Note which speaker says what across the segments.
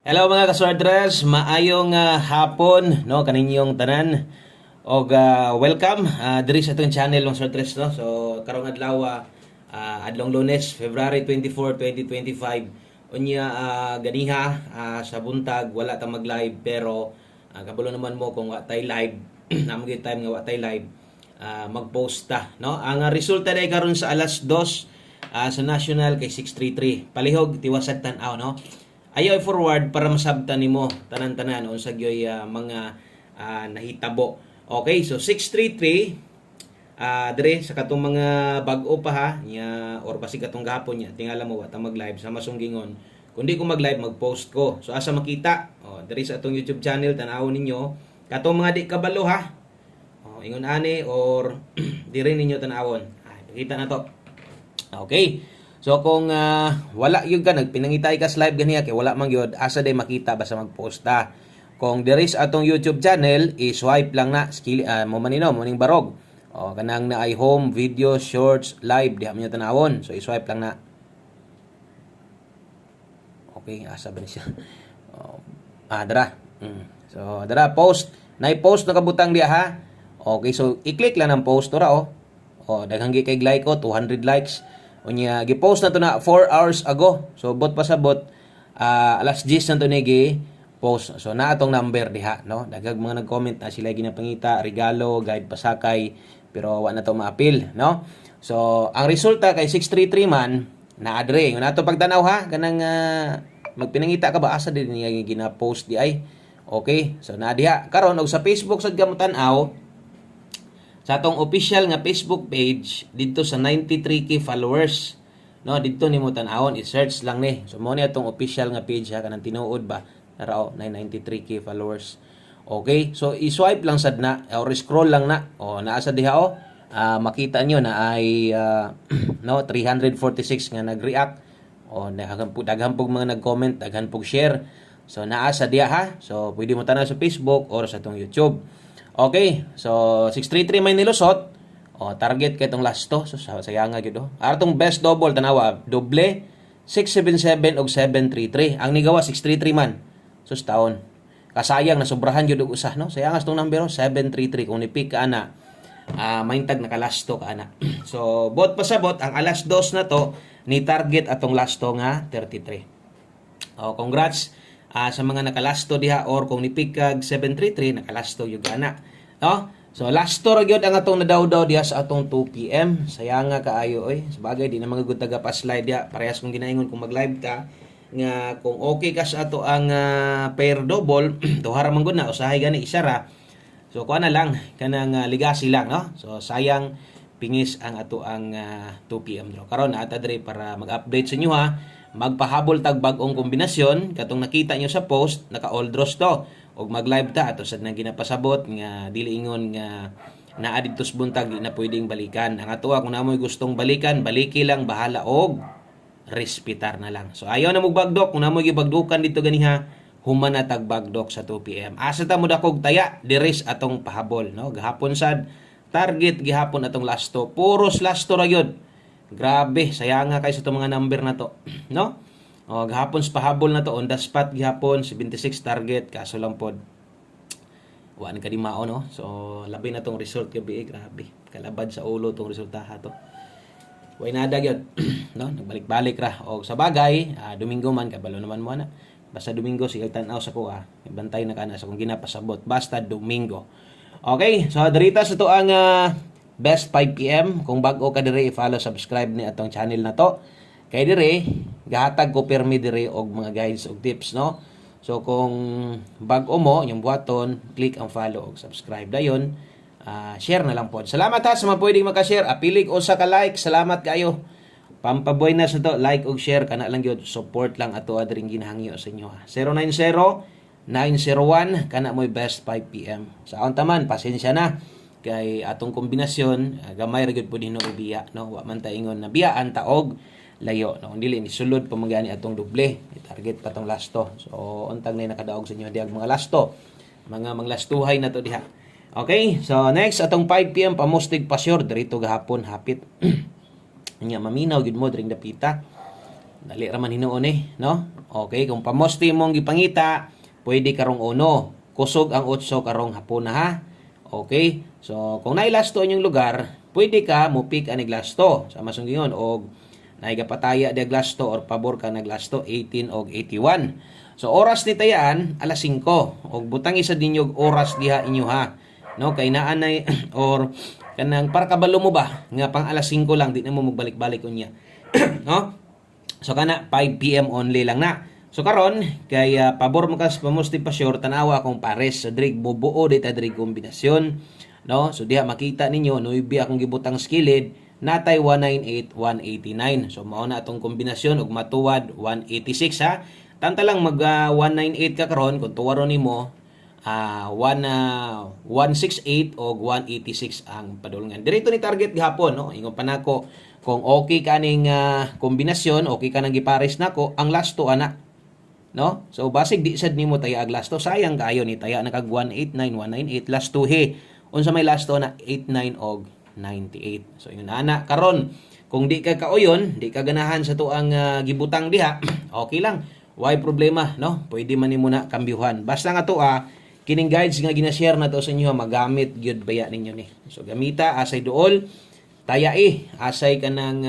Speaker 1: Hello mga kaswardres, maayong hapon no kaninyong tanan og welcome diri sa atong channel mga swardres no. So karong adlaw adlong Lunes, February 24, 2025. Unya ganiha sa buntag wala ta mag-live pero kabulo naman mo kung wa tay live namo gyud time nga wa tay live mag-post ta no. Ang resulta day karon sa alas 2 sa national kay 633. Palihog tiwasag tan-aw no. Ayaw forward para masabtan nimo tanan-tanan unsa gyoy mga nahitabo. Okay, so 633 dire sa katong mga bag-o pa ha nya or basi katong gahapon nya tingala mo wata mag-live sa masunggingon. Kundi ko mag-live mag-post ko. So asa makita? Dire sa atong YouTube channel tan-awon ninyo katong mga di kabalo ha. Ingon ani or dire ninyo tan-awon. Pakita na to. Okay. So kung wala yun ka, nagpinangitay ka sa live ganiya, kay wala man yun, asa day makita basta mag-post ta. Kung there is atong YouTube channel, i-swipe lang na, mo manino, muning barog. Kanang na ay home, video, shorts, live, diha man yung tanawon. So i-swipe lang na. Okay, asa ba niya? Dara. So dara, post. Na-post na kabutang diha ha. Okay, so i-click lang ng post, ora daghang kay like ko, 200 likes. Unya gi-post na to na 4 hours ago. So bot pa sa bot alas 10 na to ni post. So na atong number diha no. Daghang mga nag-comment na sila ginapangita, regalo, guide pasakay pero wa na to ma-appeal no. So ang resulta kay 633 man na adre. Yung nato pagtanaw ha kanang magpinangita ka ba asa din niya gina-post di ay. Okay. So na diha karon og sa Facebook sad ka mo tan-aw sa atong official nga Facebook page dito sa 93k followers no dito nimo tan-awon i-search lang ni. So mo ni atong official nga page ha kanang tinuod ba narao 93k followers. Okay, so i-swipe lang sad na or scroll lang na naa sa diha makita nyo na ay no 346 nga nag-react daghan pug mga nag-comment, daghan pug share. So naa sa diha ha. So pwede mo tanaw sa Facebook or sa atong YouTube. Okay, so 633 may nilusot. Target kay itong last to. So sayang nga gyud. Atong best double tanawa, doble 677 og 733. Ang nigawa 633 man. So taon. Kasayang na sobrahan gyud og usa no. Sayang as tong number 733 kung ni-pick ka ana. Maintag nakalasto ka ana. So bot pa sa bot ang alas 2 na to ni target atong lasto nga 33. Congrats sa mga nakalasto diha or kung ni-pick kag 733 nakalasto yung gana no. So lasto ra gyud ang atong nadawdaw diha sa atong 2 PM. Sayang nga kaayo oy. Sabagay di na magud taga pa slide diha parehas kung ginaingon kung mag-live ka nga kung okay ka sa ato ang pair double duha ra man gud na usahay gani isa ra. So kuha na lang kanang legacy lang no. So sayang pingis ang ato ang 2 PM draw karon ata diri para mag-update sa inyo ha. Magpahabol tag bag-ong kombinasyon katong nakita nyo sa post naka all draws to og mag-live ta ato sad nang ginapasabot nga dili ingon nga naa didto sa buntag di na pwedeng balikan. Ang ato kung namoy gustong balikan baliki lang bahala og respetar na lang. So ayaw na mo bagdok kung namoy gibagdukan dito ganiha human na tag bagdok sa 2 PM. Asa ta mo dakog taya diris atong pahabol no. Gahapon sad target gihapon atong lasto puros lasto ra gyud. Grabe, sayang nga kay sa itong mga number na to. No? Gahapon sa pahabol na to, on the spot gihapon, 76 target, kaso lang pod. Waan ka di mao, no? So, labi na tong result gabi, grabe. Kalabad sa ulo tong resultaha to. Way nada yun. No? Nagbalik-balik ra. O sa bagay, Domingo man, kabalo naman mo na. Basta Domingo, sige tanaw sa kuha. Bantay na ka na sa kung ginapasabot. Basta Domingo. Okay, so darita sa to ang best 5 PM. Kung bago ka dire i-follow, subscribe ni atong channel na to. Kay dire gahatag ko permi dire og mga guides og tips no. So kung bago mo yung buhaton, click ang follow og subscribe dayon. Share na lang po. Salamat ha sa mga pwedeng maka-share. Apilig o sa ka-like. Salamat kayo. Pampaboy na sa to, like og share kana lang gyud. Support lang ato adring ginahangyo sa inyo ha. 090-901 kana mo'y best 5 PM. Sa akong taman, pasensya na. Kay atong kombinasyon gamay ra gyud pud hino ibiya no wa man ta ingon na biyaan ta og layo no dili ni sulod pa magani atong doble target pa tong lasto. So untang nay nakadaog sa inyo diag mga lasto mga manglastuhay na to diha. Okay, so next atong 5 PM pamustig pa sure dito gahapon hapit nya maminaw gyud mo dring dapita Dali ra man hinuon no? Okay, kung pamosti mong gipangita, pwede karong 1. Kusog ang 8 karong hapon na ha. Okay? So, kung nailasto inyong lugar, pwede ka mo pick anig lasto sa masunggingon og naigapataya di lasto or pabor ka naglasto 18 og 81. So, oras ni tayaan alas 5 og butang isa dinyog oras diha inyo ha. No, kay naa na or kanang para kabalo mo ba nga pang alas 5 lang di na mo magbalik-balik unya. No? So kana 5 PM only lang na. So karon kay pabor mo kas pamusti pa sure tanawa kung pares sa drig bubuo dita drig kombinasyon, no? So diha makita ninyo nuibi akong gibutang skilled natay 198 189. So mao na atong kombinasyon ug matuwad 186 ha. Tanta lang mag 198 ka karon kung tuwaron nimo 168 o 186 ang padulngan. Dirito ni target gihapon, no? Ingon pa nako kung okay kaning kombinasyon, okay ka nang gipares nako, ang last to ana, no? So basig di sad nimo taya ag last to, sayang kaayo ni taya nakag 189 198 last to he. Unsa may last to na 89 og 98. So yun ana karon kung di ka kauyon, di ka ganahan sa tuang gibutang diha, okay lang. Why problema, no? Pwede man nimo na kambyuhan. Basta nga to kining guides nga gina-share na to sa inyo magamit gyud baya ninyo ni. So gamita asay duol taya asay kanang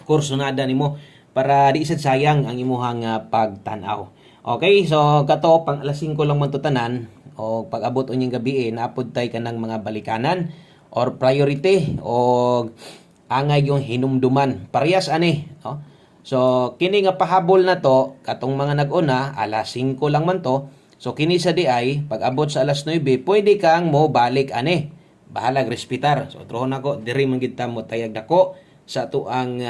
Speaker 1: kurso nada nimo para di sad sayang ang imuhang pagtan-aw. Okay, so kato pang alas 5 lang man to tanan o pag abot unyang gabi naapod tay kanang mga balikanan or priority o angay yung hinumduman. Parehas ani, no? So kini nga pahabol na to katong mga nag-una alas 5 lang man to. So kini sa di ay pag abot sa alas 9 pwede kang mo balik ani. Bahalag respitar. So trohon nako diri man gid ta mo tayag dako sa tuang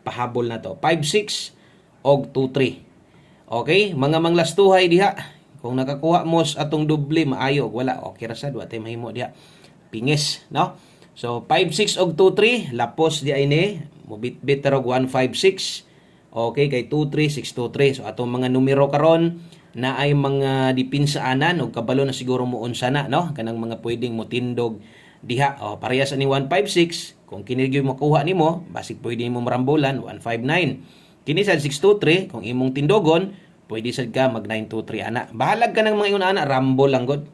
Speaker 1: pahabol na to. 5-6 og 2-3. Okay, mga manglastuhay diha. Kung nakakuha mo sa atong doble maayo wala okay ra sad wa tay mahimo diha. Pingis, no? So 5-6 og 2-3 lapos di ay ni mo bit-bit og 1-5-6. Okay, kay 2-3 6-2-3. So atong mga numero karon na ay mga dipinsaanan o kabalo na siguro mo unsa na, no? Kanang mga pwedeng mo tindog diha. O parehas ani 156 kung kini gyud makuha nimo basig pwede nimo marambulan 159. Kini sad 623 kung imong tindogon pwede sad ka mag 923 ana. Bahalag ka nang mga una ana rambol lang gud.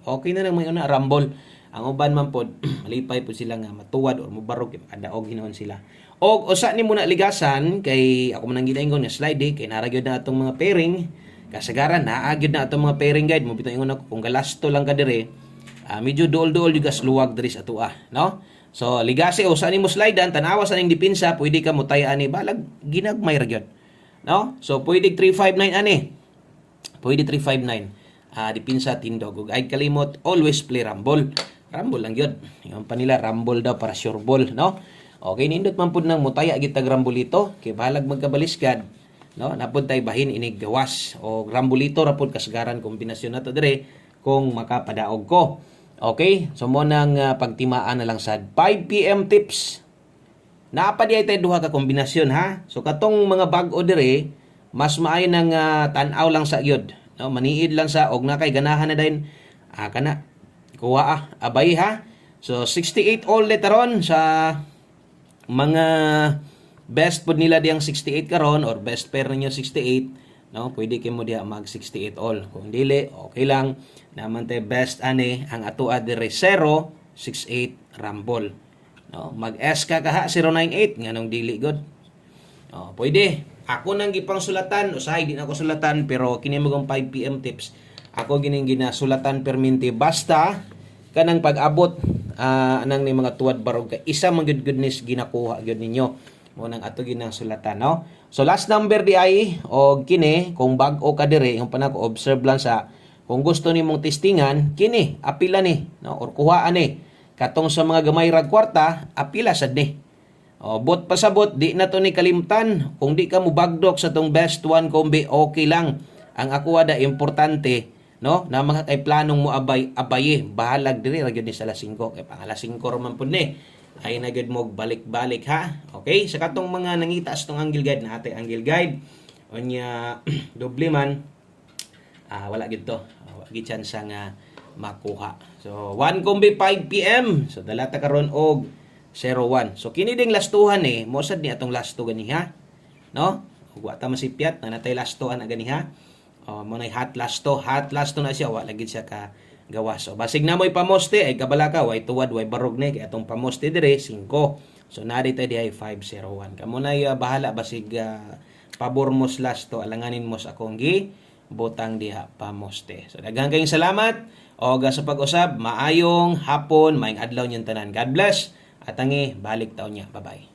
Speaker 1: Okay na nang mga una rambol. Ang uban man pod malipay po sila nga matuwad or mubarog adaog hinuon sila. Og usa nimo na ligasan kay ako man ang ginaingon nga slide kay nara gyud na atong mga pairing. Kasagaran naagid na atong mga pairing guide mo bitaw ingon ako kung galasto lang ka dire medyo duol-duol juga sluwag diri sa atua, no? So ligasi o sa nimo slidean tanawa sa ning dipinsa pwede ka mo tay ani balag ginagmay ra gyud, no? So pwede 359 ani. Pwede 359 dipinsa tindog ug ay kalimot always play rumble. Rumble lang gyud. Yung pa nila rumble daw para sure ball, no? Okay nindot man pud nang mutaya gid tag rumble ito kay balag magkabaliskad, no? Napod tay bahin inig gawas o rambulito ra pud kasagaran kombinasyon nato dire kung makapadaog ko. Okay, so mo nang pagtimaan na lang sad 5 PM tips. Naapa di ay tay duha ka kombinasyon ha. So katong mga bag-o dire mas maayo nang tan-aw lang sa gyud, no? Maniid lang sa og na kay ganahan na din kana kuha abay ha. So 68 all literon sa mga best pod nila diyang 68 karon or best pair ninyo 68, no? Pwede kay mo diha mag 68 all. Kung dili okay lang naman tay best ani ang atua dire 068 rumble, no? Mag S ka kaha 098 nganong dili god. Pwede ako nang gipang sulatan usahay di na ako sulatan pero kini magong 5 PM tips ako gining ginasulatan perminti basta kanang pag-abot anang ni mga tuwad barog ka isa man gyud goodness ginakuha gyud ninyo mo nang ato ginang sulatan, no? So last number di ay og kini kung bag-o ka dire yung panako observe lang sa kung gusto nimong testingan kini apila ni, no? Or kuhaan ni katong sa mga gamay rag kwarta apila sad ni. Bot pasabot di na to ni kalimtan kung di ka mo bagdok sa tong best one kombi okay lang. Ang ako ada importante, no? Na mga kay planong mo abaye bahalag diri ra gyud ni sa alas 5 kay pang alas 5 ra man pud ni. Ay na gyud mo balik-balik ha. Okay? Sa katong mga nangita sa tong angle guide na atay angle guide unya doble man wala gid to. Wala gid chance nga makuha. So 1 kombi 5 PM. So dalata karon og 01. So kini ding lastuhan mo sad ni atong lasto gani ha. no? Ug wa ta masipyat na natay lasto ana gani ha. Mo nay hot lasto na siya wa lagi siya ka gawas. So basig na mo'y pamoste ay kabala ka way tuwad way barog ni kay atong pamoste dire 5. So nari tay dihay 501. Kamo nay bahala basig pabor mo lasto alanganin mo sa akong gi butang diha pamoste. So daghang kayong salamat og sa pag-usab maayong hapon maayong adlaw niyong tanan. God bless at tangi balik taon niya. Bye-bye.